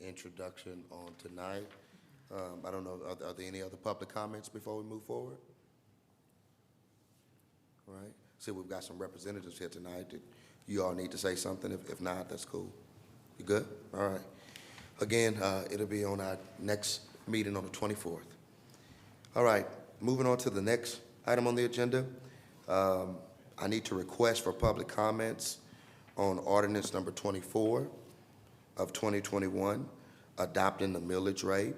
introduction on tonight. I don't know, are there any other public comments before we move forward? All right. See, we've got some representatives here tonight. Did you all need to say something? If not, that's cool. You good? All right. Again, it'll be on our next meeting on the 24th. All right. Moving on to the next item on the agenda. I need to request for public comments on ordinance number 24 of 2021, adopting the millage rate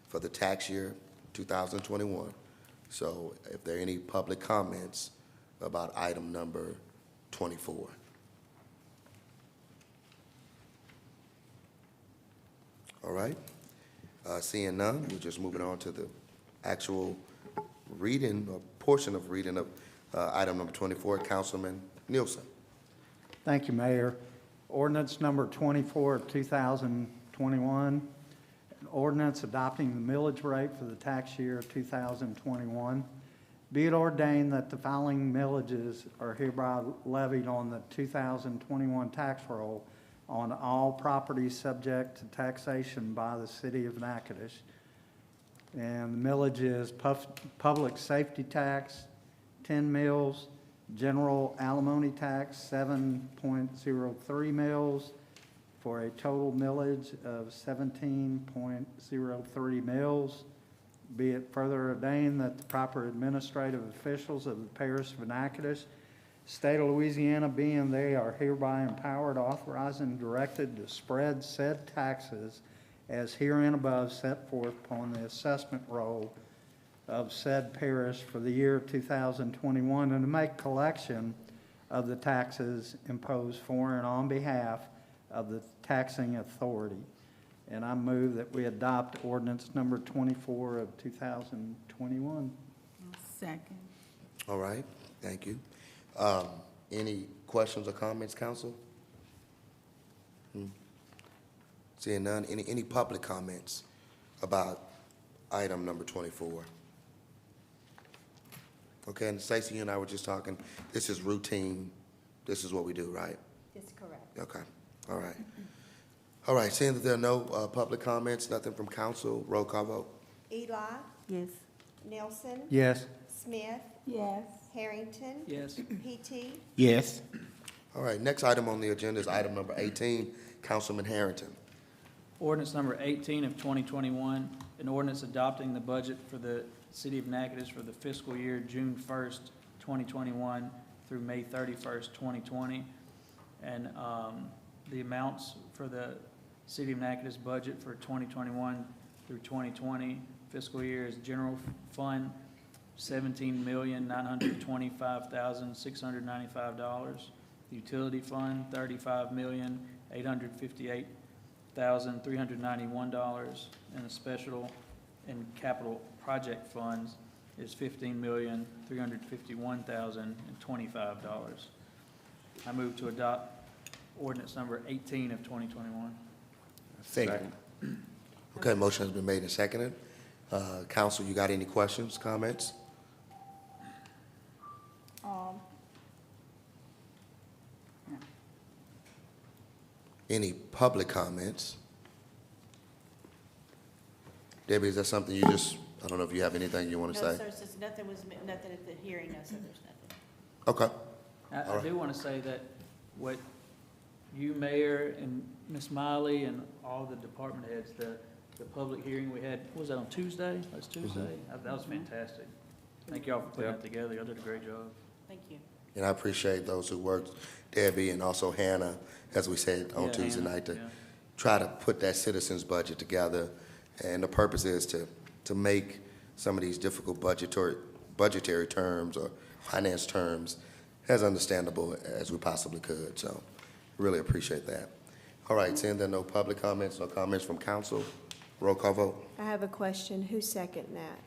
for the tax year 2021. So if there are any public comments about item number 24. All right. Seeing none, we're just moving on to the actual reading or portion of reading of item number 24. Councilman Nielsen. Thank you, Mayor. Ordinance number 24 of 2021, an ordinance adopting the millage rate for the tax year 2021. Be it ordained that the following millages are hereby levied on the 2021 tax roll on all properties subject to taxation by the city of Natchitoches. And the millage is public safety tax, 10 mills, general alimony tax, 7.03 mills, for a total millage of 17.03 mills. Be it further ordained that the proper administrative officials of the parish of Natchitoches, state of Louisiana, being they are hereby empowered, authorized, and directed to spread said taxes as herein above set forth upon the assessment roll of said parish for the year 2021, and to make collection of the taxes imposed for and on behalf of the taxing authority. And I move that we adopt ordinance number 24 of 2021. Second. All right. Thank you. Any questions or comments, council? Seeing none. Any public comments about item number 24? Okay, and Stacey, you and I were just talking, this is routine, this is what we do, right? That's correct. Okay, all right. All right, seeing that there are no public comments, nothing from council, roll call vote. Eli, Yes. Nelson, Yes. Smith, Yes. Harrington, Yes. PT, Yes. All right, next item on the agenda is item number 18, Councilman Harrington. Ordinance number 18 of 2021, an ordinance adopting the budget for the City of Natchitoches for the fiscal year June 1st, 2021 through May 31st, 2020. And the amounts for the City of Natchitoches budget for 2021 through 2020 fiscal year is General Fund, $17,925,695. Utility Fund, $35,858,391, and the Special and Capital Project Funds is $15,351,025. I move to adopt ordinance number 18 of 2021. Second. Okay, motion has been made and seconded. Council, you got any questions, comments? Any public comments? Debbie, is that something you just, I don't know if you have anything you want to no, say? sir, since nothing at the hearing, no, sir, there's nothing. Okay. I do want to say that what you, Mayor, and Ms. Miley, and all the department heads, the public hearing we had, what was that, on Tuesday? That's Tuesday? That was fantastic. Thank y'all for putting that together. Y'all did a great job. Thank you. And I appreciate those who worked, Debbie and also Hannah, as we said on Yeah, Tuesday Hannah, night, to yeah. try to put that citizens' budget together. And the purpose is to make some of these difficult budgetary terms or finance terms as understandable as we possibly could. So really appreciate that. All right, seeing there are no public comments, no comments from council, roll call vote. I have a question. Who seconded that?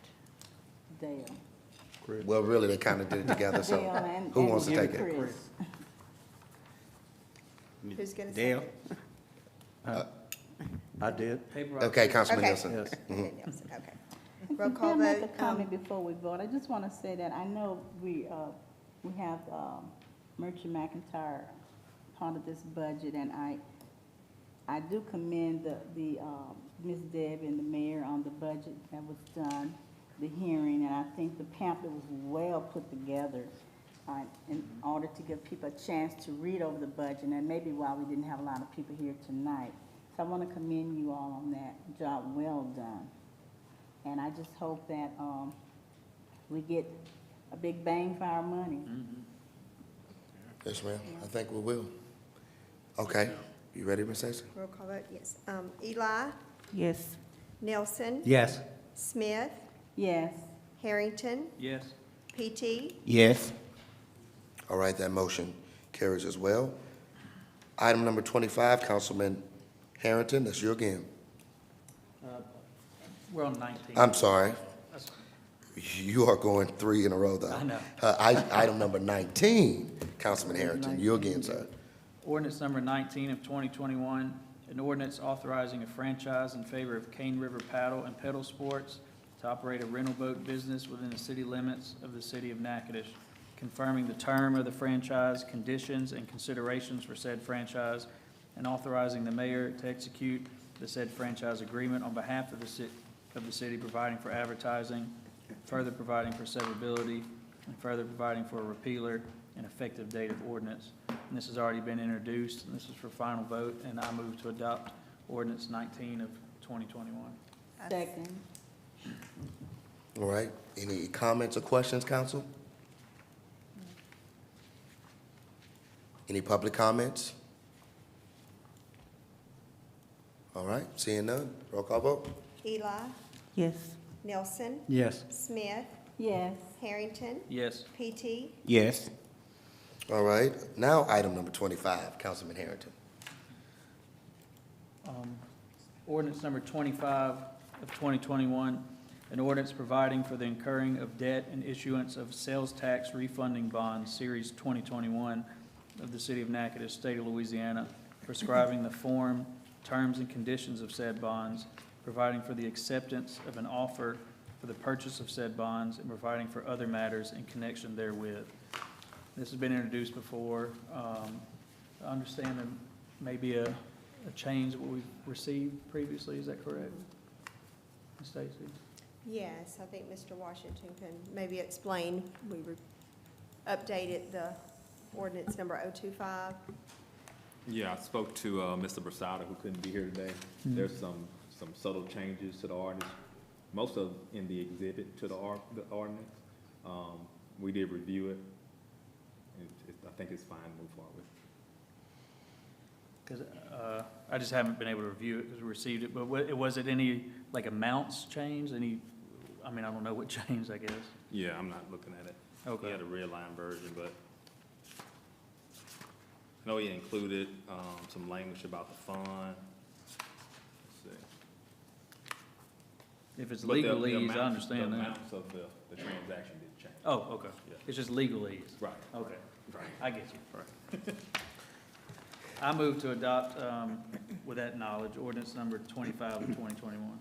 Dale. Well, really, they kind of did it together, so Dale and- who and wants to take it? Chris. Who's going to Dale. second? I did. Paper. Okay, Councilman Okay. Nielsen. Yes. Okay, Nelson, okay. Roll call Can I make vote. a comment before we vote? I just want to say that I know we have Merchant McIntyre part of this budget, and I do commend Ms. Deb and the mayor on the budget that was done, the hearing, and I think the pamphlet was well put together in order to give people a chance to read over the budget, and maybe why we didn't have a lot of people here tonight. So I want to commend you all on that job, well done. And I just hope that we get a big bang for our money. Yes, ma'am, I think we will. Okay, you ready, Ms. Stacy? Roll call vote, yes. Eli, Yes. Nelson, Yes. Smith, Yes. Harrington, Yes. PT, Yes. All right, that motion carries as well. Item number 25, Councilman Harrington, that's you again. We're on 19. I'm sorry, That's- you are going 3 in a row, though. I know. Item number 19, Councilman Harrington, you again, sir. Ordinance number 19 of 2021, an ordinance authorizing a franchise in favor of Cane River Paddle and Pedal Sports to operate a rental boat business within the city limits of the city of Natchitoches, confirming the term of the franchise, conditions and considerations for said franchise, and authorizing the mayor to execute the said franchise agreement on behalf of the city, providing for advertising, further providing for severability, and further providing for a repealer and effective date of ordinance. And this has already been introduced, and this is for final vote, and I move to adopt ordinance 19 of 2021. Second. All right, any comments or questions, council? Any public comments? All right, seeing none, roll call vote. Eli, Yes. Nelson, Yes. Smith, Yes. Harrington, Yes. PT, Yes. All right, now item number 25, Councilman Harrington. Ordinance number 25 of 2021, an ordinance providing for the incurring of debt and issuance of sales tax refunding bonds, Series 2021 of the City of Natchitoches, State of Louisiana, prescribing the form, terms, and conditions of said bonds, providing for the acceptance of an offer for the purchase of said bonds, and providing for other matters in connection therewith. This has been introduced before. I understand there may be a change that we've received previously. Is that correct, Ms. Stacy? yes, I think Mr. Washington can maybe explain. We updated the ordinance number 025. Yeah, I spoke to Mr. Brasada, who couldn't be here today. There's some subtle changes to the ordinance, most of in the exhibit to the ordinance. We did review it, and I think it's fine to move forward. Because I just haven't been able to review it because we received it, but was it any, like, amounts changed? I don't know what changed, I guess. Yeah, I'm not looking at it. Okay. He had a red line version, but I know he included some language about the fund. Let's see. If it's But the legalese, I amounts- understand The that. amounts of the transaction didn't change. Oh, okay. Yeah. It's just legalese. Right. Okay, Right. I get you. I move to adopt, with that knowledge, ordinance number 25 of 2021.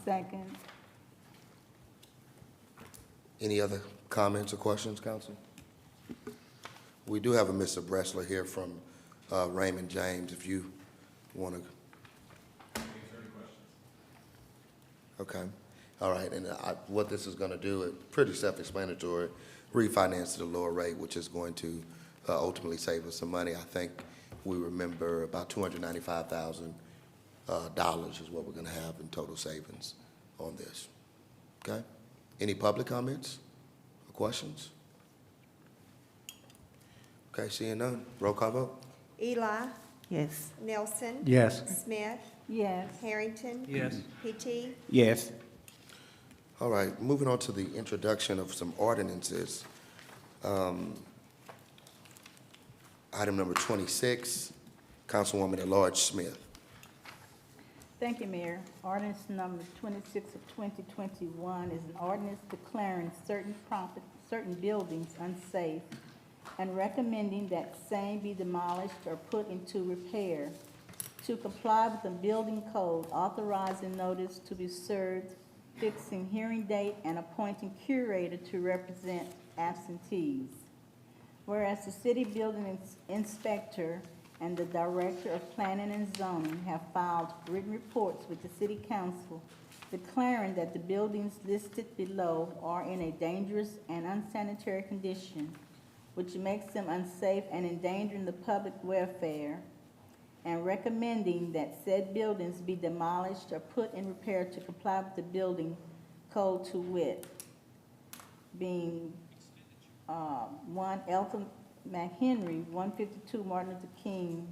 Second. Any other comments or questions, council? We do have a Mr. Bressler here from Raymond James, if you want to. Okay, all right, and what this is going to do, it's pretty self-explanatory, refinance at a lower rate, which is going to ultimately save us some money. I think we remember about $295,000 is what we're going to have in total savings on this. Okay? Any public comments or questions? Okay, seeing none. Roll call vote. Eli, Yes. Nelson, Yes. Smith, Yes. Harrington, Yes. PT, Yes. All right, moving on to the introduction of some ordinances. Item number 26, Councilwoman at-large Smith. Thank you, Mayor. Ordinance number 26 of 2021 is an ordinance declaring certain buildings unsafe and recommending that same be demolished or put into repair. To comply with the building code, authorizing notice to be served, fixing hearing date, and appointing curator to represent absentees. Whereas the city building inspector and the Director of Planning and Zoning have filed written reports with the City Council declaring that the buildings listed below are in a dangerous and unsanitary condition, which makes them unsafe and endangering the public welfare, and recommending that said buildings be demolished or put in repair to comply with the building code to wit, being 1 Elton McHenry, 152 Martin Luther King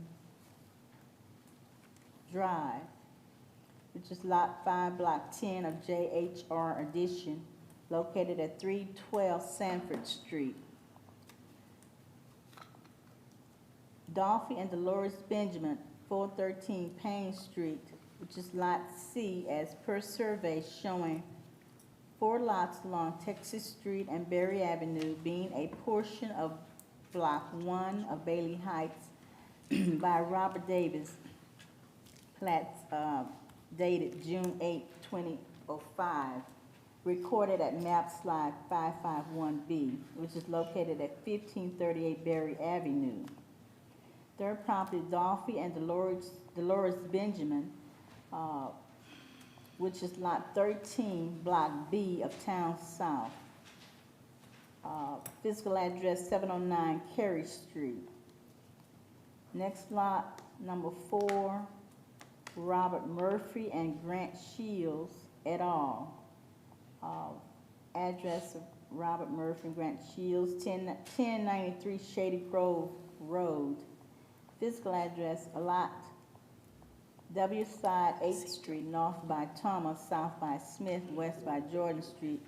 Drive, which is Lot 5, Block 10 of JHR Addition, located at 312 Sanford Street. Dolphy and Dolores Benjamin, 413 Payne Street, which is Lot C, as per survey showing 4 lots along Texas Street and Berry Avenue, being a portion of Block 1 of Bailey Heights by Robert Davis, plats dated June 8, 2005, recorded at map slide 551B, which is located at 1538 Berry Avenue. Third property, Dolphy and Dolores Benjamin, which is Lot 13, Block B of Town South. Physical address 709 KERRY Street. Next lot, number 4, Robert Murphy and Grant Shields et al. Address of Robert Murphy and Grant Shields, 1093 Shady Grove Road. Physical address, a lot W side 8th Street, north by Thomas, south by Smith, west by Jordan Street,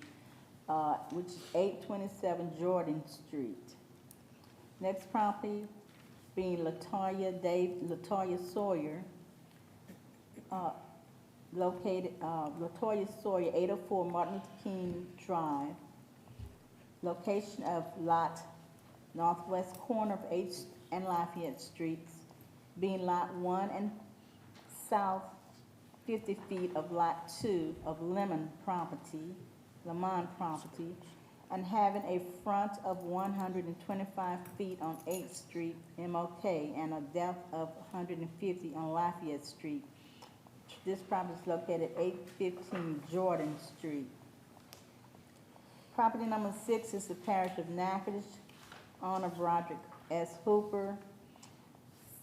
which is 827 Jordan Street. Next property being Latoya Sawyer, located, Latoya Sawyer, 804 Martin Luther King Drive. Location of lot northwest corner of 8th and Lafayette Streets, being lot 1 and south 50 feet of lot 2 of Lemon property, and having a front of 125 feet on 8th Street, MOK, and a depth of 150 on Lafayette Street. This property is located at 815 Jordan Street. Property number 6 is the parish of Natchitoches, owner Broderick S. Hooper,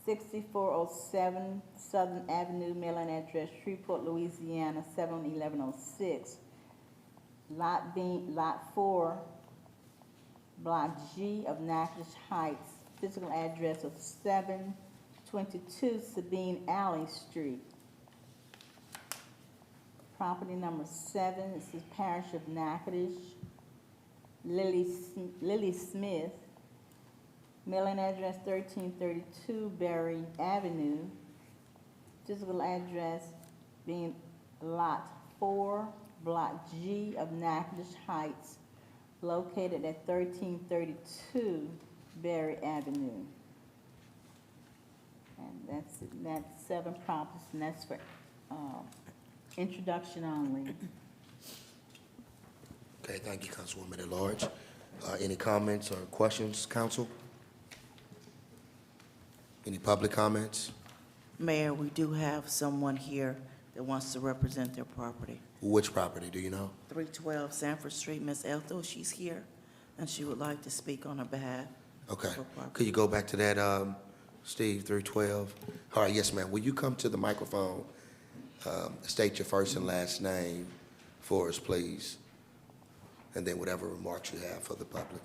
6407 Southern Avenue, mailing address Shreveport, Louisiana, 71106. Lot 4, Block G of Natchitoches Heights, physical address of 722 Sabine Alley Street. Property number 7 is the parish of Natchitoches, Lily Smith, mailing address 1332 Berry Avenue, physical address being lot 4, Block G of Natchitoches Heights, located at 1332 Berry Avenue. And that's 7 properties, and that's for introduction only. Okay, thank you, Councilwoman at Large. Any comments or questions, council? Any public comments? Mayor, we do have someone here that wants to represent their property. Which property, do you know? 312 Sanford Street, Miss Ethel, she's here, and she would like to speak on her behalf. Okay. of her property. Could you go back to that, Steve, 312? All right, yes, ma'am. Will you come to the microphone, state your first and last name for us, please? And then whatever remarks you have for the public.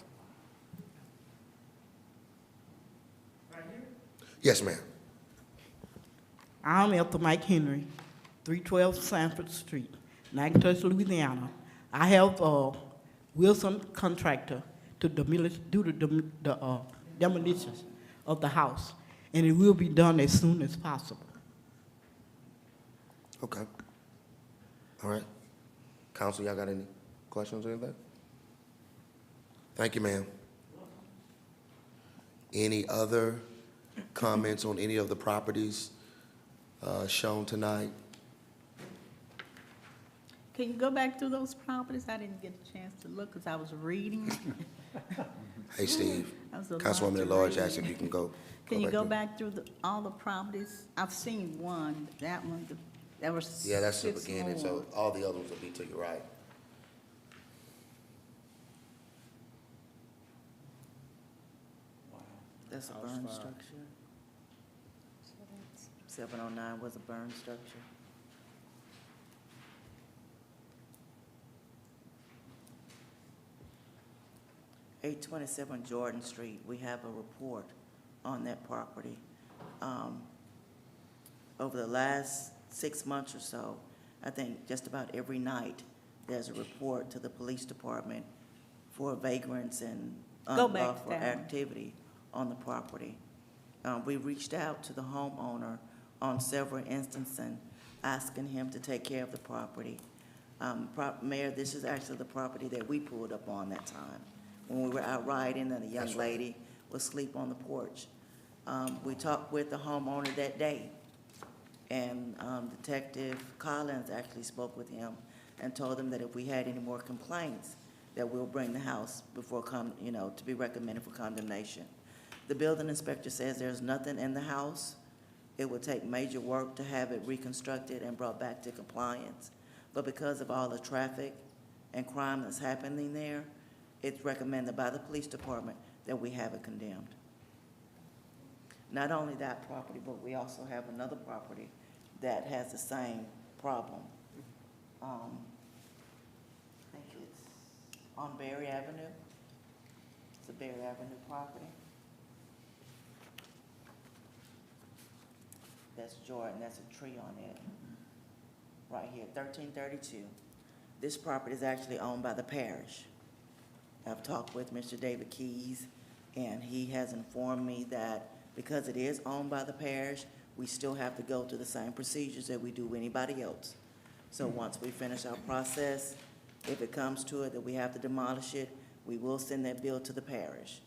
Right here? Yes, ma'am. I'm Ethel Mike Henry, 312 Sanford Street, Natchitoches, Louisiana. I have Wilson Contractor to do the demolitions of the house, and it will be done as soon as possible. Okay. All right. Council, y'all got any questions or anything? Thank you, ma'am. Any other comments on any of the properties shown tonight? Can you go back through those properties? I didn't get a chance to look because I was reading. Hey, Steve, That was a lot Councilwoman to at Large read. asked if you can go. Can you go through. back through all the properties? I've seen one, that one, there were 6 Yeah, that's the beginning, more. so all the other ones will be to your right. That's a burn structure. 709 was a burn structure. Eight 27 Jordan Street, we have a report on that property. Over the last 6 months or so, I think just about every night, there's a report to the police department for vagrants and Go back unlawful down. activity on the property. We reached out to the homeowner on several instances, asking him to take care of the property. Mayor, this is actually the property that we pulled up on that time, when we were out riding and a young That's right. lady was asleep on the porch. We talked with the homeowner that day, and Detective Collins actually spoke with him and told him that if we had any more complaints, that we'll bring the house before to be recommended for condemnation. The building inspector says there's nothing in the house. It would take major work to have it reconstructed and brought back to compliance. But because of all the traffic and crime that's happening there, it's recommended by the police department that we have it condemned. Not only that property, but we also have another property that has the same problem. I think it's on Berry Avenue. It's a Berry Avenue property. That's Jordan, that's a tree on it. Right here, 1332. This property is actually owned by the parish. I've talked with Mr. David Keys, and he has informed me that because it is owned by the parish, we still have to go through the same procedures that we do with anybody else. So once we finish our process, if it comes to it that we have to demolish it, we will send that bill to the parish.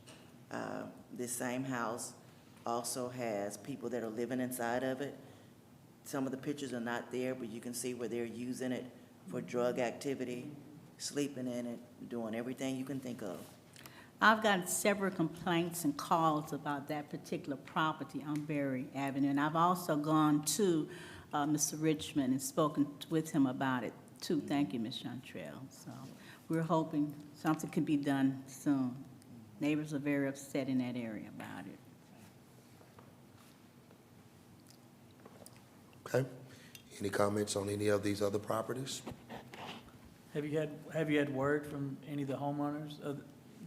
This same house also has people that are living inside of it. Some of the pictures are not there, but you can see where they're using it for drug activity, sleeping in it, doing everything you can think of. I've gotten several complaints and calls about that particular property on Berry Avenue, and I've also gone to Mr. Richmond and spoken with him about it too. Thank you, Ms. Chantrell. So we're hoping something can be done soon. Neighbors are very upset in that area about it. Okay. Any comments on any of these other properties? Have you had word from any of the homeowners?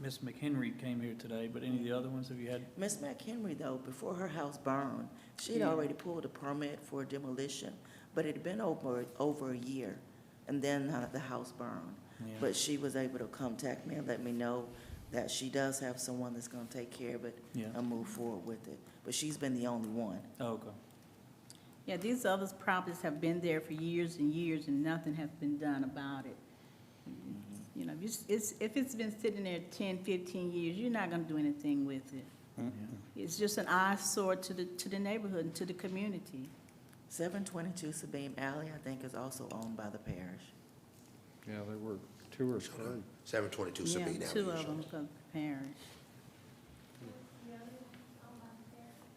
Ms. McHenry came here today, but any of the other ones, have you had? Ms. McHenry, though, before her house burned, she'd Yeah. already pulled a permit for demolition, but it had been over a year, and then the house burned. Yeah. But she was able to contact me and let me know that she does have someone that's gonna take care of it Yeah. and move forward with it. But she's been the only one. Oh, okay. Yeah, these other properties have been there for years and years, and nothing has been done about it. You know, if it's been sitting there 10, 15 years, you're not gonna do anything with it. It's just an eyesore to the neighborhood and to the community. 722 Sabine Alley, I think, is also owned by the parish. Yeah, there were 2 or 3. 722 Sabine Yeah, Avenue. 2 of them from the parish.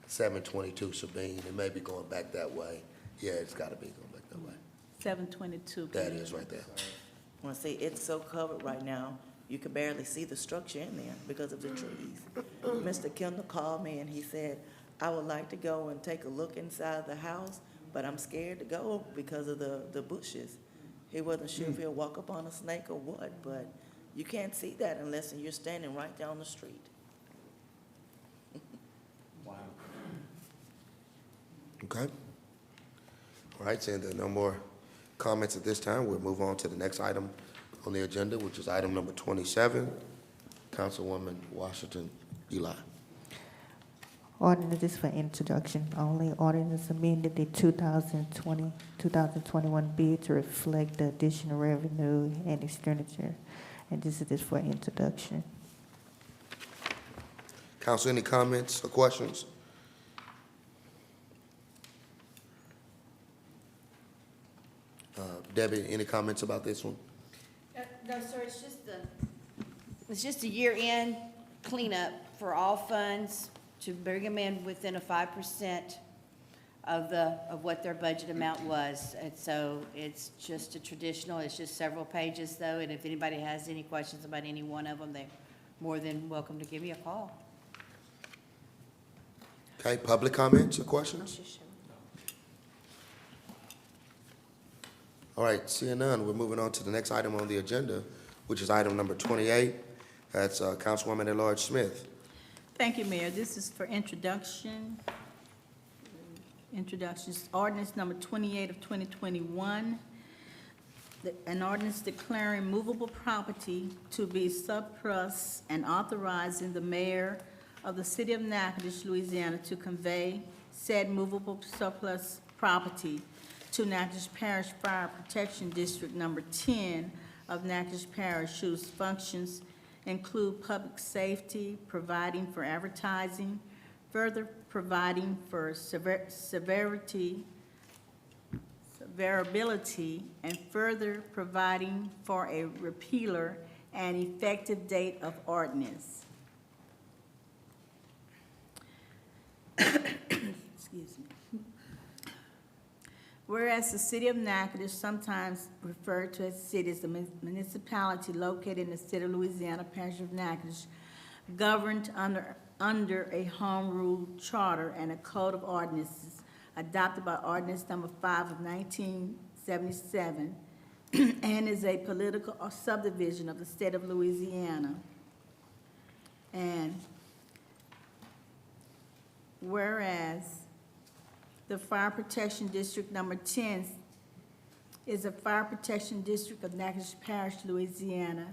722 Sabine, it may be going back that way. Yeah, it's gotta be going back that way. 722. That is right there. Well, see, it's so covered right now, you can barely see the structure in there because of the trees. Mr. Kendall called me and he said, I would like to go and take a look inside the house, but I'm scared to go because of the bushes. He wasn't sure if he'll walk up on a snake or what, but you can't see that unless you're standing right down the street. Wow. Okay. All right, seeing there are no more comments at this time, we'll move on to the next item on the agenda, which is item number 27. Councilwoman Washington Eli. Ordinance is for introduction only. Ordinance amended the 2021 bid to reflect the additional revenue and expenditure. And this is just for introduction. Council, any comments or questions? Debbie, any comments about this one? No, sir, it's just a year-end cleanup for all funds to bring them in within a 5% of what their budget amount was. And so it's just a traditional, it's just several pages though, and if anybody has any questions about any one of them, they're more than welcome to give me a call. Okay, public comments or questions? All right, seeing none, we're moving on to the next item on the agenda, which is item number 28. That's Councilwoman at-large Smith. Thank you, Mayor. This is for introduction. Introductions, ordinance number 28 of 2021. An ordinance declaring movable property to be surplus and authorizing the mayor of the city of Natchitoches, Louisiana, to convey said movable surplus property to Natchitoches Parish Fire Protection District Number 10 of Natchitoches Parish, whose functions include public safety, providing for advertising, further providing for severability, and further providing for a repealer and effective date of ordinance. Excuse me. Whereas the city of Natchitoches, sometimes referred to as city, is a municipality located in the state of Louisiana, parish of Natchitoches, governed under a home rule charter and a code of ordinances adopted by ordinance number 5 of 1977, and is a political subdivision of the state of Louisiana. And whereas the Fire Protection District Number 10 is a fire protection district of Natchitoches Parish, Louisiana,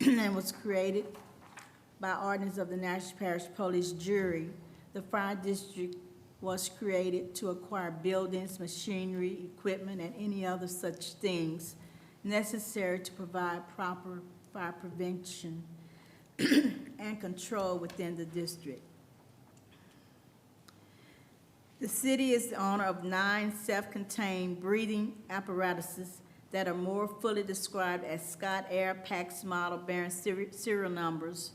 and was created by ordinance of the Natchitoches Parish Police Jury. The fire district was created to acquire buildings, machinery, equipment, and any other such things necessary to provide proper fire prevention and control within the district. The city is the owner of 9 self-contained breathing apparatuses that are more fully described as Scott Air Pax model bearing serial numbers.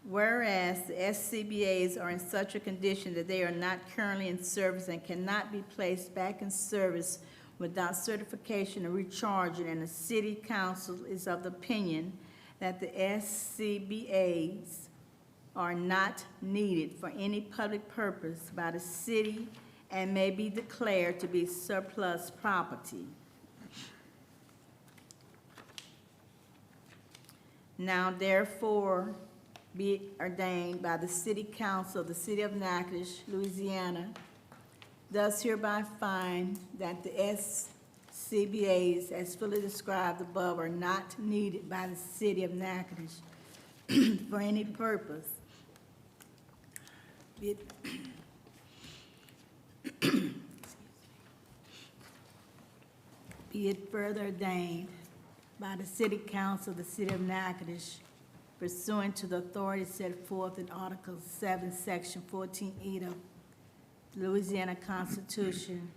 Whereas the SCBAs are in such a condition that they are not currently in service and cannot be placed back in service without certification or recharging, and the city council is of the opinion that the SCBAs are not needed for any public purpose by the city and may be declared to be surplus property. Now therefore be it ordained by the city council of the city of Natchitoches, Louisiana, does hereby find that the SCBAs as fully described above are not needed by the city of Natchitoches for any purpose. Be it further ordained by the city council of the city of Natchitoches pursuant to the authority set forth in Article 7, Section 14E of the Louisiana Constitution,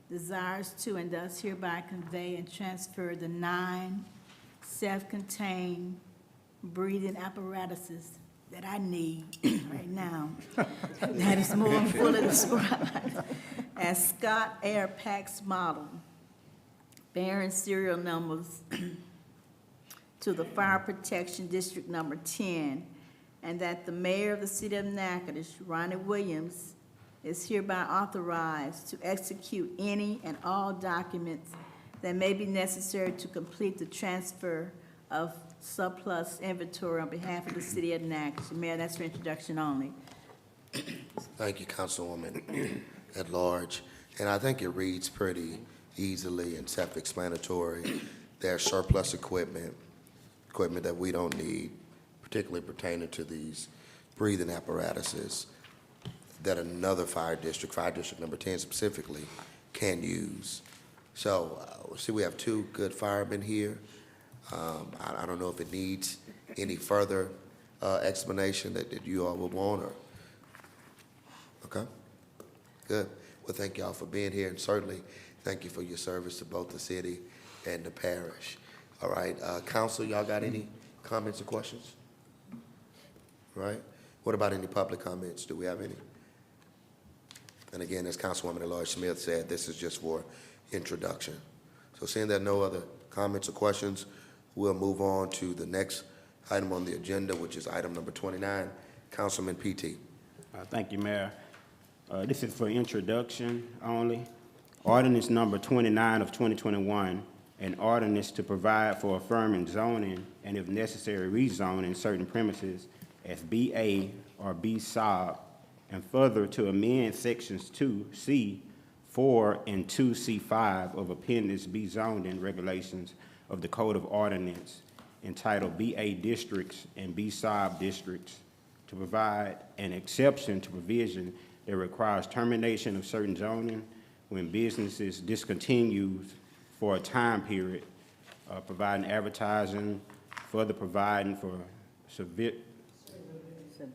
desires to and does hereby convey and transfer the 9 self-contained breathing apparatuses that I need right now, that is more fully described as Scott Air Pax model, bearing serial numbers to the Fire Protection District Number 10, and that the mayor of the city of Natchitoches, Ronnie Williams, is hereby authorized to execute any and all documents that may be necessary to complete the transfer of surplus inventory on behalf of the city of Natchitoches. Mayor, that's for introduction only. Thank you, Councilwoman at large. And I think it reads pretty easily and self-explanatory. There's surplus equipment that we don't need, particularly pertaining to these breathing apparatuses that another fire district number 10 specifically, can use. So, see, we have 2 good firemen here. I don't know if it needs any further explanation that you all would want, or, okay? Good. Well, thank y'all for being here, and certainly thank you for your service to both the city and the parish. All right, council, y'all got any comments or questions? All right, what about any public comments? Do we have any? And again, as Councilwoman Lloyd Smith said, this is just for introduction. So seeing there are no other comments or questions, we'll move on to the next item on the agenda, which is item number 29. Councilman PT. Thank you, Mayor. This is for introduction only. Ordinance number 29 of 2021, an ordinance to provide for affirming zoning and if necessary rezoning certain premises as BA or B Sob, and further to amend sections 2C, 4, and 2C5 of Appendix B zoning regulations of the Code of Ordinance entitled BA Districts and B Sob Districts to provide an exception to provision that requires termination of certain zoning when businesses discontinue for a time period, providing advertising, further providing for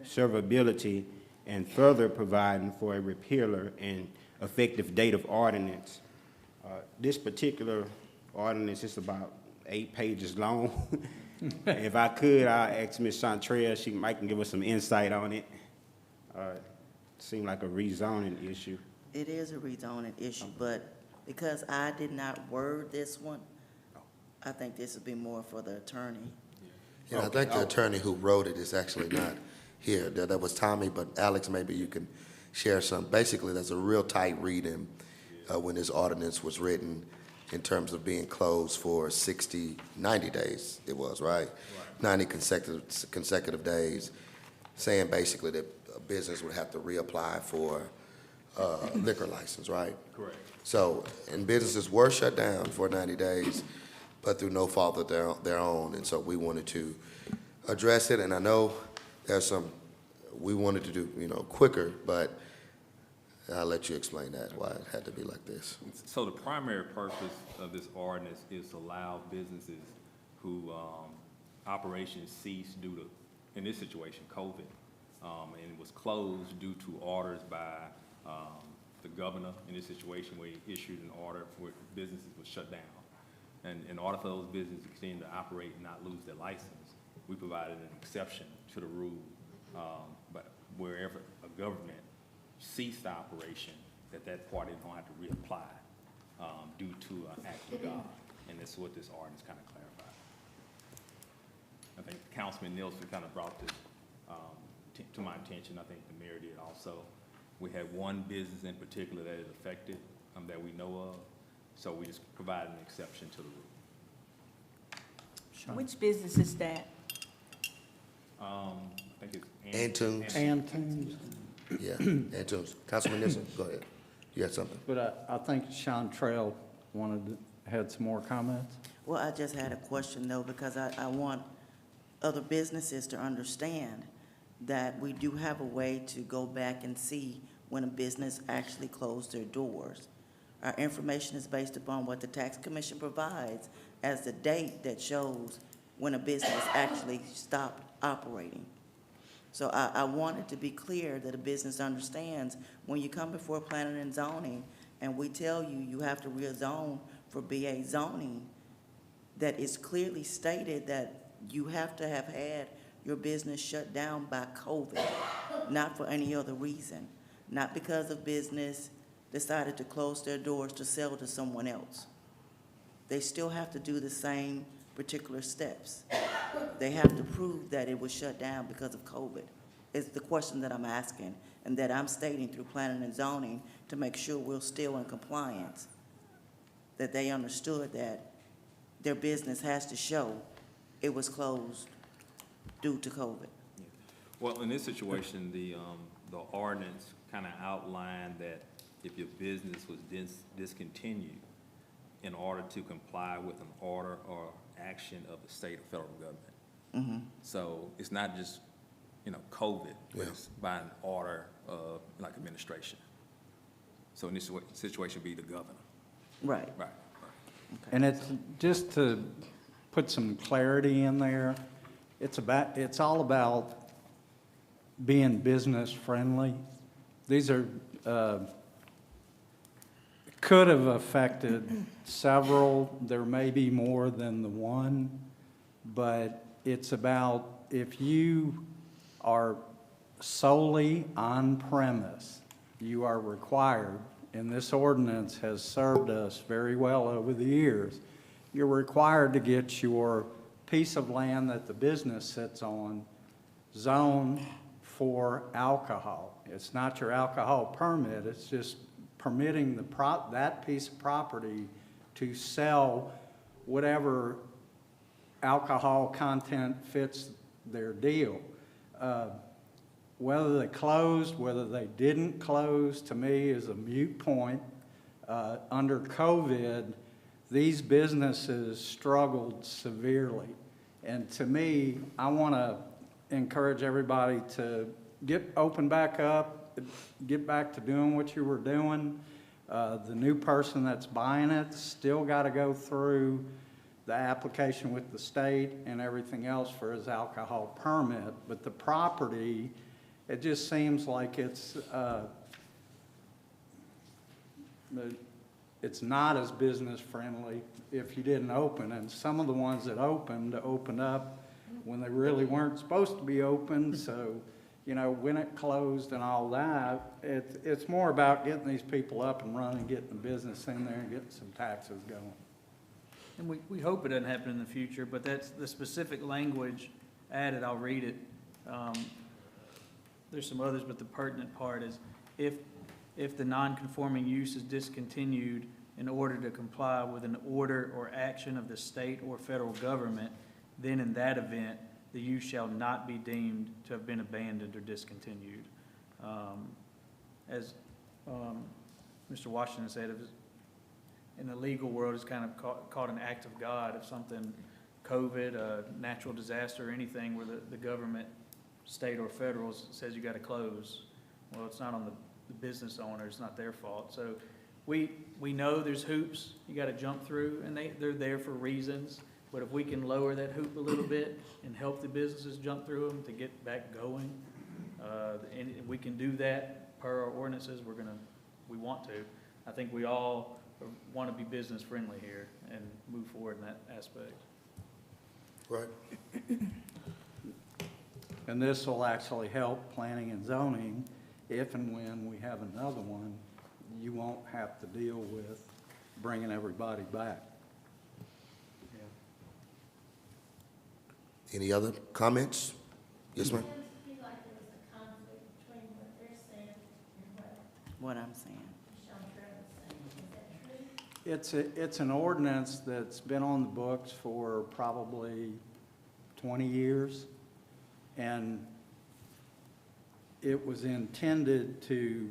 servability, and further providing for a repealer and effective date of ordinance. This particular ordinance is about 8 pages long. If I could, I'll ask Ms. Chantrell, she might can give us some insight on it. Seemed like a rezoning issue. It is a rezoning issue, but because I did not word this one, I think this would be more for the attorney. Yeah, I think the attorney who wrote it is actually not here. That was Tommy, but Alex, maybe you can share some. Basically, that's a real tight reading when this ordinance was written in terms of being closed for 90 days, it was, right? 90 consecutive days, saying basically that a business would have to reapply for liquor license, right? Correct. So, and businesses were shut down for 90 days, but through no fault of their own, and so we wanted to address it, and I know there's some, we wanted to do, quicker, but I'll let you explain that, why it had to be like this. So the primary purpose of this ordinance is to allow businesses who operations ceased due to, in this situation, COVID, and it was closed due to orders by the governor in this situation where he issued an order where businesses were shut down. And in order for those businesses to continue to operate and not lose their license, we provided an exception to the rule. But wherever a government ceased the operation, that party don't have to reapply due to an act of God. And that's what this ordinance kind of clarified. I think Councilman Nielsen kind of brought this to my attention. I think the mayor did also. We had one business in particular that is affected that we know of, so we just provided an exception to the rule. Which business is that? I think it's Antunes. Antunes. Yeah, Antunes. Councilman Nielsen, go ahead. You had something? But I think Chantrell had some more comments. Well, I just had a question though, because I want other businesses to understand that we do have a way to go back and see when a business actually closed their doors. Our information is based upon what the tax commission provides as the date that shows when a business actually stopped operating. So I wanted to be clear that a business understands when you come before planning and zoning and we tell you you have to rezone for BA zoning, that it's clearly stated that you have to have had your business shut down by COVID, not for any other reason, not because a business decided to close their doors to sell to someone else. They still have to do the same particular steps. They have to prove that it was shut down because of COVID. It's the question that I'm asking and that I'm stating through planning and zoning to make sure we're still in compliance, that they understood that their business has to show it was closed due to COVID. Well, in this situation, the ordinance kind of outlined that if your business was discontinued in order to comply with an order or action of the state or federal government. So it's not just, COVID, but it's by an order of like administration. So in this situation, be the governor. Right. Right. And it's just to put some clarity in there. It's all about being business friendly. These are could have affected several. There may be more than the one, but it's about if you are solely on premise, you are required, and this ordinance has served us very well over the years, you're required to get your piece of land that the business sits on zoned for alcohol. It's not your alcohol permit, it's just permitting that piece of property to sell whatever alcohol content fits their deal. Whether they closed, whether they didn't close, to me is a moot point. Under COVID, these businesses struggled severely. And to me, I want to encourage everybody to open back up, get back to doing what you were doing. The new person that's buying it still got to go through the application with the state and everything else for his alcohol permit. But the property, it just seems like it's not as business friendly if you didn't open. And some of the ones that opened up when they really weren't supposed to be open. So, you know, when it closed and all that, it's more about getting these people up and running, getting the business in there and getting some taxes going. And we hope it doesn't happen in the future, but that's the specific language added. I'll read it. There's some others, but the pertinent part is if the non-conforming use is discontinued in order to comply with an order or action of the state or federal government, then in that event, the use shall not be deemed to have been abandoned or discontinued. As Mr. Washington said, it was, in the legal world, it's kind of called an act of God. If something, COVID, a natural disaster, or anything where the government, state or federal, says you got to close, well, it's not on the business owner, it's not their fault. So we know there's hoops you got to jump through, and they're there for reasons. But if we can lower that hoop a little bit and help the businesses jump through them to get back going, and if we can do that per our ordinances, we want to. I think we all want to be business friendly here and move forward in that aspect. Right. And this will actually help planning and zoning if and when we have another one. You won't have to deal with bringing everybody back. Any other comments? Yes, ma'am. What I'm saying. It's an ordinance that's been on the books for probably 20 years, and it was intended to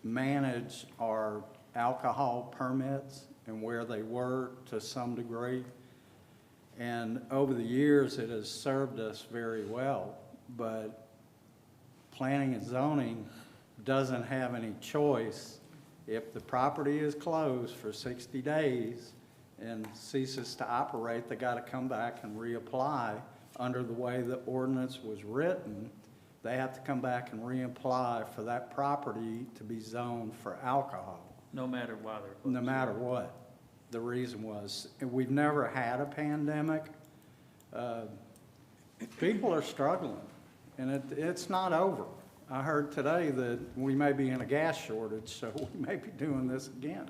manage our alcohol permits and where they were to some degree. And over the years, it has served us very well, but planning and zoning doesn't have any choice. If the property is closed for 60 days and ceases to operate, they got to come back and reapply under the way the ordinance was written. They have to come back and reapply for that property to be zoned for alcohol. No matter why they're closed. No matter what the reason was. And we've never had a pandemic. People are struggling, and it's not over. I heard today that we may be in a gas shortage, so we may be doing this again.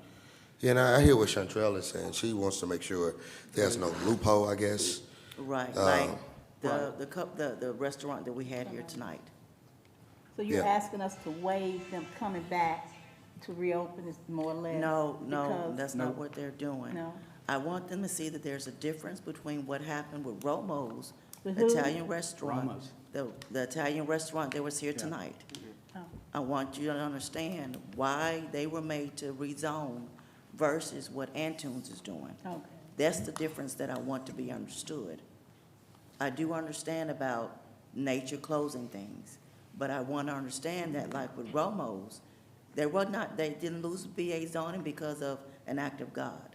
Yeah, and I hear what Chantrell is saying. She wants to make sure there's no loophole, I guess. Right, like the restaurant that we had here tonight. So you're Yeah. asking us to waive them coming back to reopen, is more or less? No, because- that's not what they're doing. No. I want them to see that there's a difference between what happened with Romo's With who? Italian restaurant. Romo's. The Italian restaurant that was here tonight. Oh. I want you to understand why they were made to rezone versus what Antunes is doing. Okay. That's the difference that I want to be understood. I do understand about nature closing things, but I want to understand that like with Romo's, they didn't lose BA zoning because of an act of God.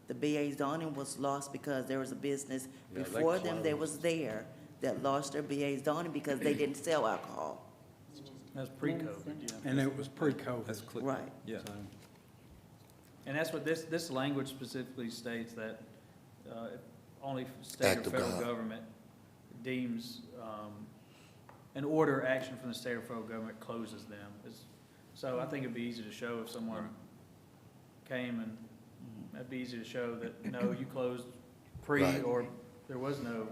The BA zoning was lost because there was a business Yeah, they before them that closed. was there that lost their BA zoning because they didn't sell alcohol. That's pre-COVID, yeah. And it was pre-COVID. Right. Yeah. So, And that's what this language specifically states, that if only state Act or of federal God. government deems an order or action from the state or federal government closes them. So I think it'd be easy to show if someone came and, it'd be easy to show that, no, you closed pre, Right. or there was no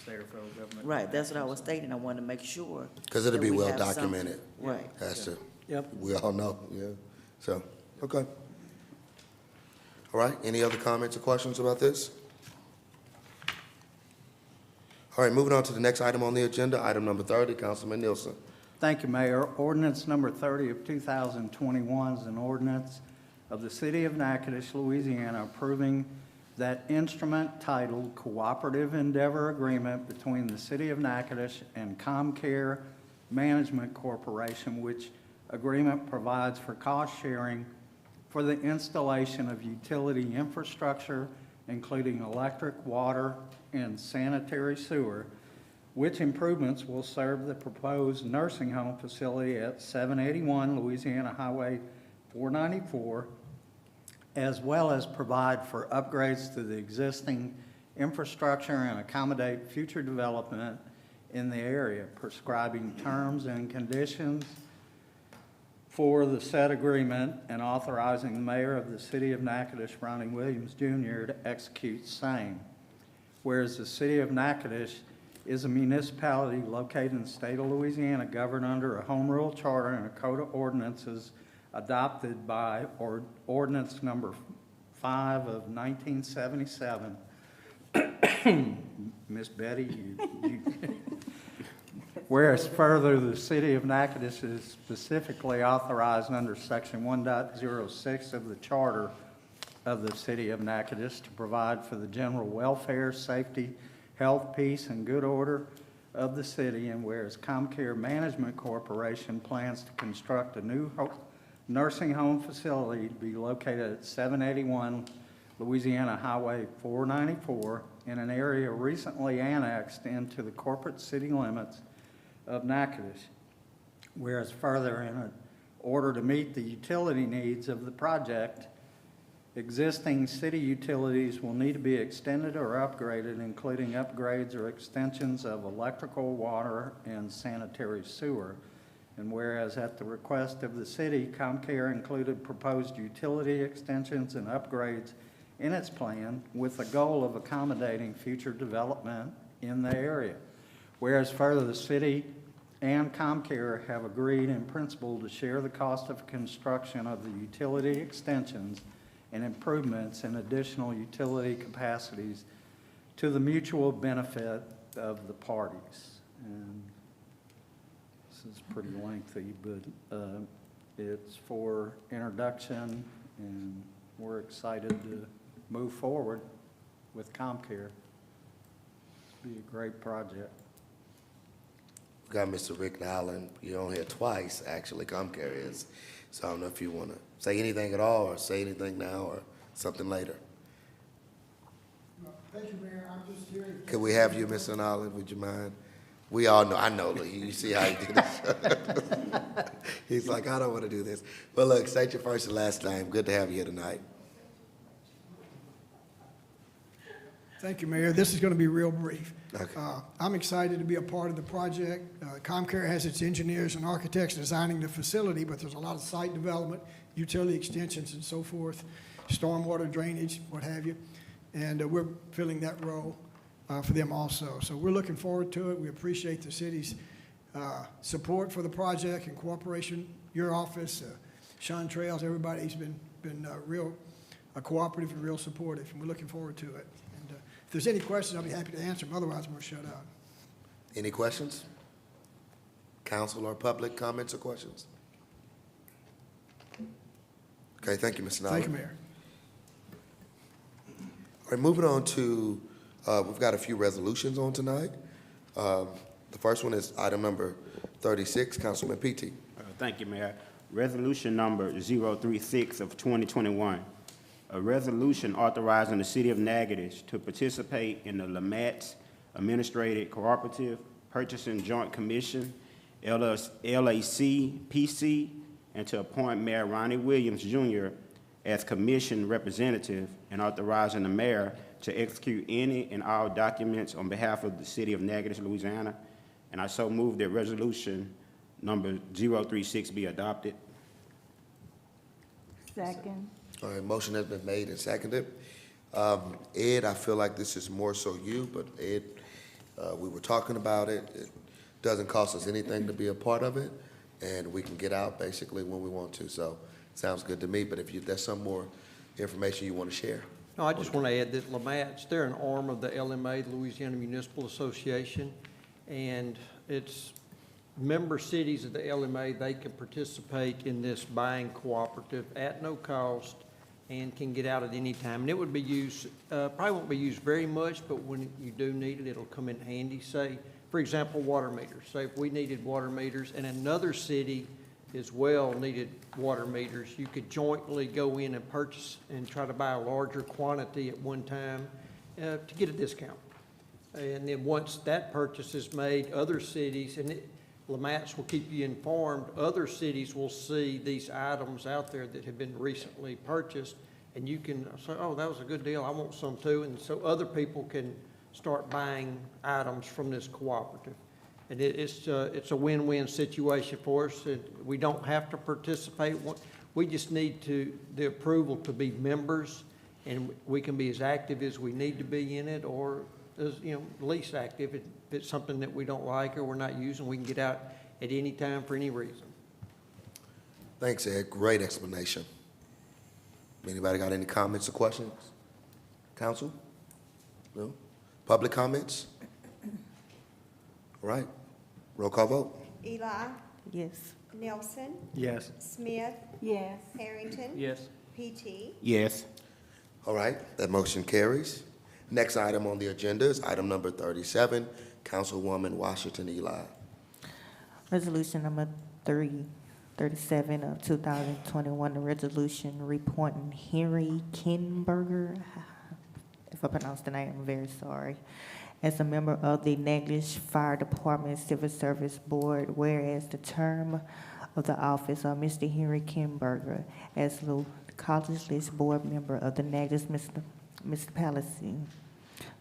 state or federal government. Right, that's what I was stating. I wanted to make sure. Because it'll that be we well have something. documented. Right. Has to. Yep. We all know, yeah. So, okay. All right, any other comments or questions about this? All right, moving on to the next item on the agenda, item number 30, Councilman Nielsen. Thank you, Mayor. Ordinance number 30 of 2021 is an ordinance of the City of Natchitoches, Louisiana, approving that instrument titled Cooperative Endeavor Agreement between the City of Natchitoches and ComCare Management Corporation, which agreement provides for cost sharing for the installation of utility infrastructure, including electric, water, and sanitary sewer, which improvements will serve the proposed nursing home facility at 781 Louisiana Highway 494, as well as provide for upgrades to the existing infrastructure and accommodate future development in the area, prescribing terms and conditions for the said agreement and authorizing the mayor of the City of Natchitoches, Ronnie Williams Jr., to execute same. Whereas the City of Natchitoches is a municipality located in the state of Louisiana, governed under a home rule charter and a code of ordinances adopted by ordinance number 5 of 1977. Miss Betty, you whereas further, the City of Natchitoches is specifically authorized under Section 1.06 of the Charter of the City of Natchitoches to provide for the general welfare, safety, health, peace, and good order of the city, and whereas ComCare Management Corporation plans to construct a new nursing home facility to be located at 781 Louisiana Highway 494 in an area recently annexed into the corporate city limits of Natchitoches. Whereas further, in order to meet the utility needs of the project, existing city utilities will need to be extended or upgraded, including upgrades or extensions of electrical, water, and sanitary sewer. And whereas at the request of the city, ComCare included proposed utility extensions and upgrades in its plan with the goal of accommodating future development in the area. Whereas further, the city and ComCare have agreed in principle to share the cost of construction of the utility extensions and improvements in additional utility capacities to the mutual benefit of the parties. And this is pretty lengthy, but it's for introduction, and we're excited to move forward with ComCare. It'll be a great project. We got Mr. Rick Allen, you're on here twice, actually, ComCare is. So I don't know if you want to say anything at all, or say anything now, or something later. Thank you, Mayor. I'm just here. Could we have you, Mr. Allen, would you mind? We all know, I know, Lee, you see how he did this. He's like, I don't want to do this. But look, state your first and last name. Good to have you here tonight. Thank you, Mayor. This is going to be real brief. Okay. I'm excited to be a part of the project. ComCare has its engineers and architects designing the facility, but there's a lot of site development, utility extensions and so forth, stormwater drainage, what have you. And we're filling that role for them also. So we're looking forward to it. We appreciate the city's support for the project and cooperation. Your office, Sean Trails, everybody's been real cooperative and real supportive, and we're looking forward to it. And if there's any questions, I'll be happy to answer them. Otherwise, I'm going to shut up. Any questions? Council or public comments or questions? Okay, thank you, Mr. Allen. Thank you, Mayor. All right, moving on to, we've got a few resolutions on tonight. The first one is item number 36, Councilman Petey. Thank you, Mayor. Resolution number 036 of 2021. A resolution authorizing the City of Natchitoches to participate in the LaMatts Administrative Cooperative Purchasing Joint Commission, LAC, PC, and to appoint Mayor Ronnie Williams, Jr. as commission representative and authorizing the mayor to execute any and all documents on behalf of the city of Natchitoches, Louisiana. And I so move that resolution number 036 be adopted. Second. All right, motion has been made and seconded. Ed, I feel like this is more so you, but Ed, we were talking about it. It doesn't cost us anything to be a part of it, and we can get out basically when we want to. So, sounds good to me, but if there's some more information you want to share. No, I just want to add that LaMatch, they're an arm of the LMA, the Louisiana Municipal Association, and it's member cities of the LMA, they can participate in this buying cooperative at no cost and can get out at any time. And it would be used, probably won't be used very much, but when you do need it, it'll come in handy. Say, for example, water meters. Say if we needed water meters and another city as well needed water meters, you could jointly go in and purchase and try to buy a larger quantity at one time to get a discount. And then once that purchase is made, other cities, and LaMatch will keep you informed, other cities will see these items out there that have been recently purchased, and you can say, oh, that was a good deal, I want some too, and so other people can start buying items from this cooperative. And it's a win-win situation for us. We don't have to participate. We just need the approval to be members, and we can be as active as we need to be in it, or as, least active. If it's something that we don't like or we're not using, we can get out at any time for any reason. Thanks, Ed. Great explanation. Anybody got any comments or questions? Council? No? Public comments? All right. Roll call vote. Eli, Yes. Nelson, Yes. Smith, Yes. Harrington. Yes. PT. Yes. All right, that motion carries. Next item on the agenda is item number 37, Councilwoman Washington Eli. Resolution number 337 of 2021, a resolution reporting Henry Kinberger, if I pronounced the name, I'm very sorry, as a member of the Natchitoches Fire Department Civil Service Board, whereas the term of the office of Mr. Henry Kinberger as the college list board member of the Natchitoches Municipality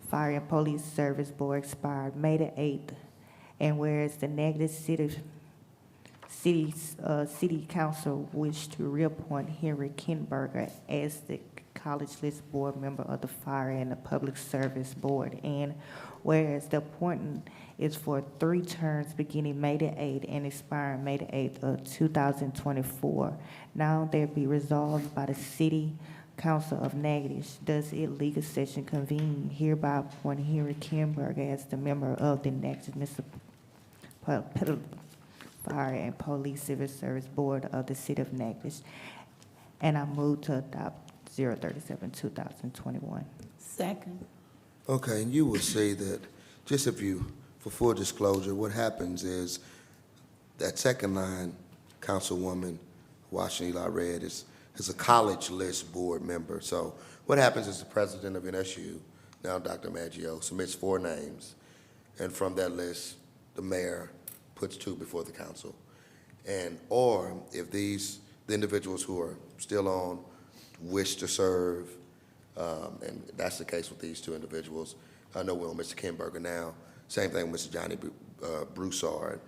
Fire and Police Service Board expired May the 8th, and whereas the Natchitoches City Council wished to reappoint Henry Kinberger as the college list board member of the Fire and the Public Service Board, and whereas the appointment is for 3 terms beginning May the 8th and expiring May the 8th of 2024. Now there be resolved by the City Council of Natchitoches, does it legal session convene hereby appoint Henry Kinberger as the member of the Natchitoches Fire and Police Civil Service Board of the City of Natchitoches, and I move to adopt 037, 2021. Second. Okay, and you will see that, just for full disclosure, what happens is that second line, Councilwoman Washington Eli read, is a college list board member. So what happens is the president of NSU, now Dr. Maggio, submits 4 names, and from that list, the mayor puts 2 before the council. Or if the individuals who are still on wish to serve, and that's the case with these 2 individuals. I know we're on Mr. Kinberger now. Same thing with Mr. Johnny Broussard.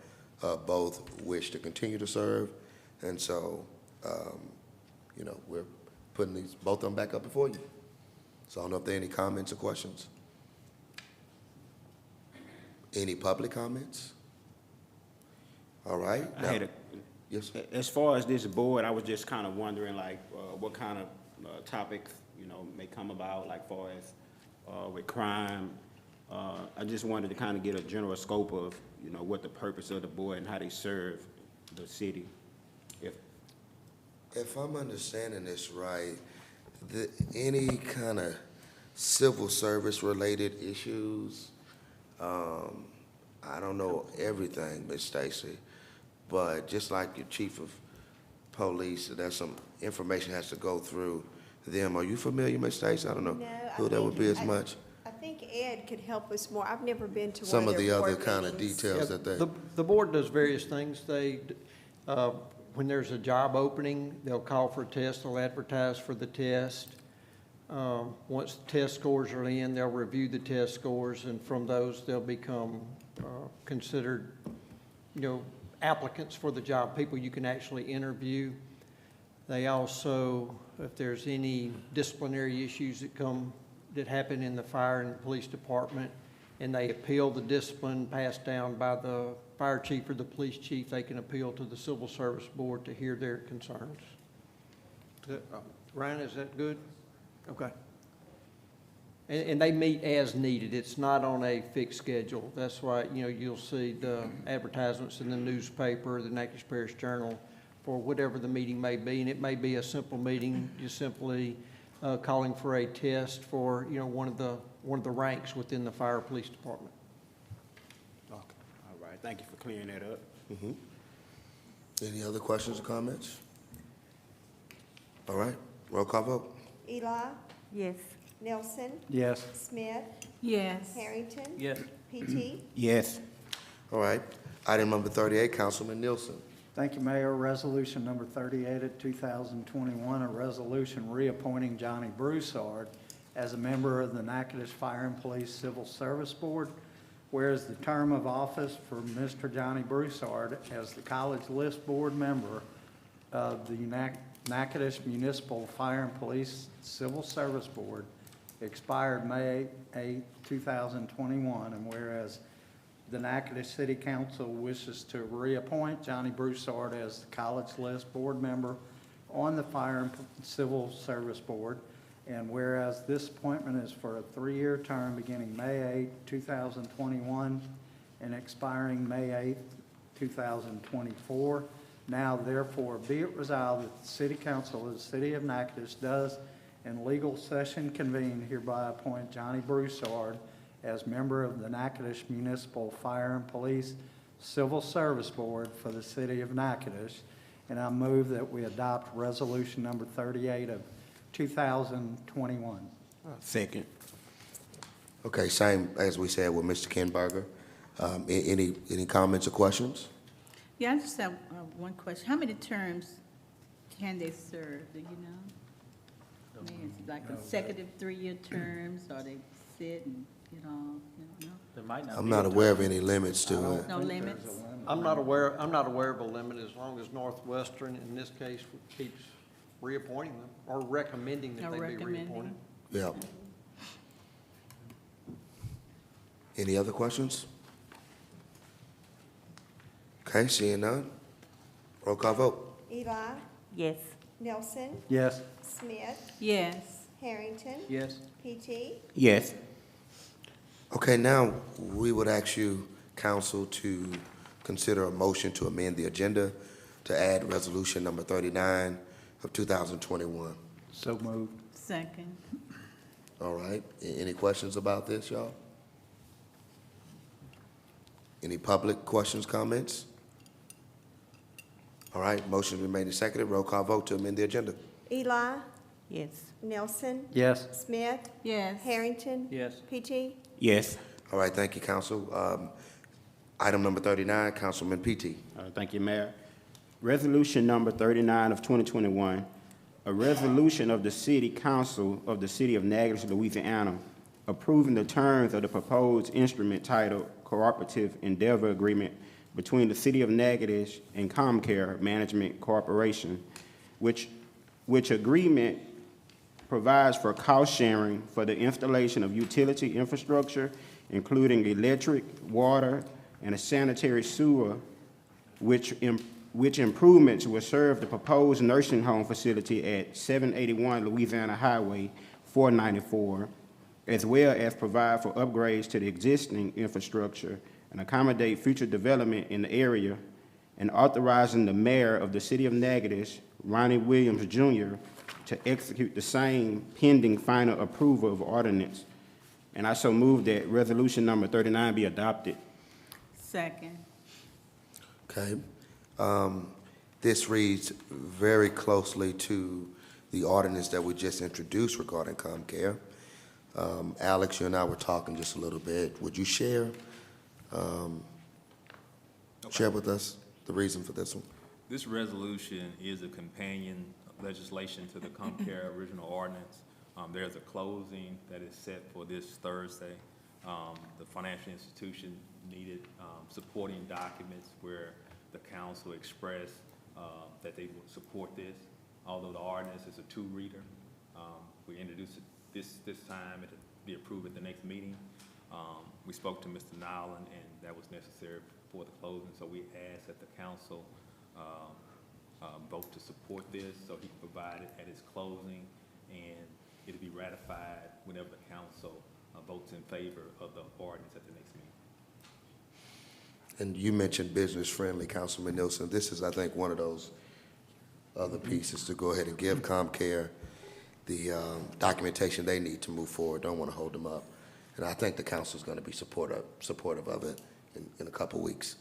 Both wish to continue to serve, and so, we're putting both of them back up before you. So I don't know if there are any comments or questions. Any public comments? All right. I had Yes, sir. As far as this board, I was just kind of wondering, what kind of topics, may come about, far as with crime. I just wanted to kind of get a general scope of, what the purpose of the board and how they serve the city. If I'm understanding this right, any kind of civil service related issues, I don't know everything, Ms. Stacy, but just like your chief of police, there's some information has to go through them. Are you familiar, Ms. Stacy? I don't know No, who that would be as much. I think Ed could help us more. I've never been to Some one of of the their other board kind of meetings. details that they. The board does various things. They when there's a job opening, they'll call for a test, they'll advertise for the test. Once the test scores are in, they'll review the test scores, and from those, they'll become considered, applicants for the job, people you can actually interview. They also, if there's any disciplinary issues that happen in the fire and police department, and they appeal the discipline passed down by the fire chief or the police chief, they can appeal to the Civil Service Board to hear their concerns. Ryan, is that good? Okay. And they meet as needed. It's not on a fixed schedule. That's why, you'll see the advertisements in the newspaper, the Natchitoches Parish Journal, for whatever the meeting may be. And it may be a simple meeting, just simply calling for a test for, one of the ranks within the fire police department. Okay. All right, thank you for clearing that up. Any other questions or comments? All right, roll call vote. Eli, Yes. Nelson, Yes. Smith, Yes. Harrington, Yes. PT. Yes. All right, item number 38, Councilman Nielsen. Thank you, Mayor. Resolution number 38 of 2021, a resolution reappointing Johnny Broussard as a member of the Natchitoches Fire and Police Civil Service Board, whereas the term of office for Mr. Johnny Broussard as the college list board member of the Natchitoches Municipal Fire and Police Civil Service Board expired May 8, 2021, and whereas the Natchitoches City Council wishes to reappoint Johnny Broussard as the college list board member on the Fire and Civil Service Board, and whereas this appointment is for a 3-year term beginning May 8, 2021, and expiring May 8, 2024, now therefore be it resolved that the City Council of the City of Natchitoches does in legal session convened hereby appoint Johnny Broussard as member of the Natchitoches Municipal Fire and Police Civil Service Board for the City of Natchitoches, and I move that we adopt resolution number 38 of 2021. Second. Okay, same as we said with Mr. Kinberger. Any comments or questions? Yeah, I just have one question. How many terms can they serve, do you know? I mean, is it like consecutive 3-year terms, or they sit and get off, you don't know? There might not I'm be not a aware of term. any limits to it. No limits? I'm not aware of a limit, as long as Northwestern, in this case, keeps reappointing them, or recommending that Or they be recommending. reappointed. Yeah. Any other questions? Okay, seeing none. Roll call vote. Eli, Yes. Nelson, Yes. Smith, Yes. Harrington, Yes. PT. Yes. Okay, now we would ask you, council, to consider a motion to amend the agenda to add resolution number 39 of 2021. So moved. Second. All right, any questions about this, y'all? Any public questions, comments? All right, motion been made and seconded. Roll call vote to amend the agenda. Eli, Yes. Nelson, Yes. Smith, Yes. Harrington. Yes. PT. Yes. All right, thank you, council. Item number 39, Councilman PT. Thank you, Mayor. Resolution number 39 of 2021, a resolution of the City Council of the City of Natchitoches, Louisiana, approving the terms of the proposed instrument titled Cooperative Endeavor Agreement between the City of Natchitoches and ComCare Management Corporation, which agreement provides for cost sharing for the installation of utility infrastructure, including electric, water, and a sanitary sewer, which improvements will serve the proposed nursing home facility at 781 Louisiana Highway 494, as well as provide for upgrades to the existing infrastructure and accommodate future development in the area, and authorizing the mayor of the City of Natchitoches, Ronnie Williams, Jr., to execute the same pending final approval of ordinance. And I so move that resolution number 39 be adopted. Second. Okay. This reads very closely to the ordinance that we just introduced regarding ComCare. Alex, you and I were talking just a little bit. Would you share with us the reason for this one? This resolution is a companion legislation to the ComCare original ordinance. There's a closing that is set for this Thursday. The financial institution needed supporting documents where the council expressed that they would support this. Although the ordinance is a two-reader, we introduced it this time. It'll be approved at the next meeting. We spoke to Mr. Nyland, and that was necessary for the closing, so we asked that the council vote to support this, so he can provide it at his closing, and it'll be ratified whenever the council votes in favor of the ordinance at the next meeting. And you mentioned business-friendly, Councilman Nielsen. This is, I think, one of those other pieces to go ahead and give ComCare the documentation they need to move forward. Don't want to hold them up. And I think the council's going to be supportive of it in a couple weeks.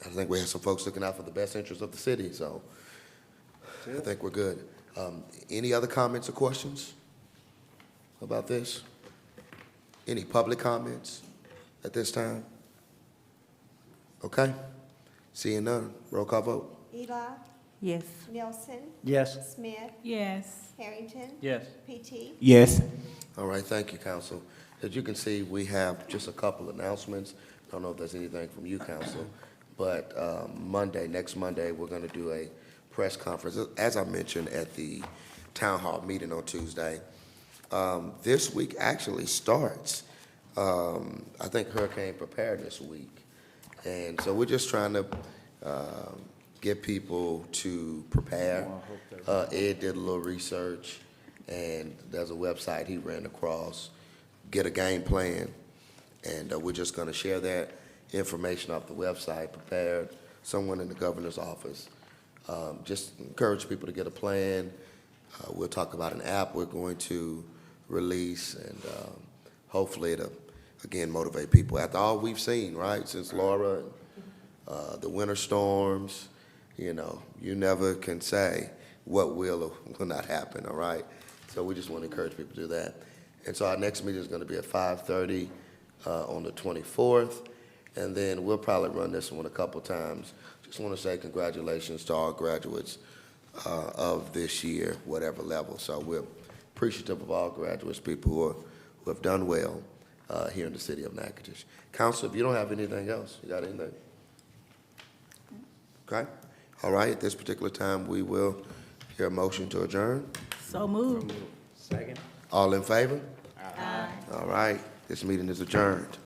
I think we have some folks looking out for the best interests of the city, so I think we're good. Any other comments or questions about this? Any public comments at this time? Okay. Seeing none, roll call vote. Eli, Yes. Nelson, Yes. Smith, Yes. Harrington, Yes. PT. Yes. All right, thank you, council. As you can see, we have just a couple announcements. Don't know if there's anything from you, council, but next Monday, we're going to do a press conference, as I mentioned at the town hall meeting on Tuesday. This week actually starts, I think, Hurricane Preparedness Week. And so we're just trying to get people to prepare. Ed did a little research, and there's a website he ran across, get a game plan, and we're just going to share that information off the website, prepared, someone in the governor's office. Just encourage people to get a plan. We'll talk about an app we're going to release, and hopefully it'll, again, motivate people. After all we've seen, right, since Laura and the winter storms, you know, you never can say what will or will not happen, all right? So we just want to encourage people to do that. And so our next meeting is going to be at 5:30 on the 24th, and then we'll probably run this one a couple times. Just want to say congratulations to all graduates of this year, whatever level. So we're appreciative of all graduates, people who have done well here in the city of Natchitoches. Council, if you don't have anything else, you got anything? Okay. All right, at this particular time, we will hear a motion to adjourn. So moved. Second. All in favor? Aye. All right, this meeting is adjourned.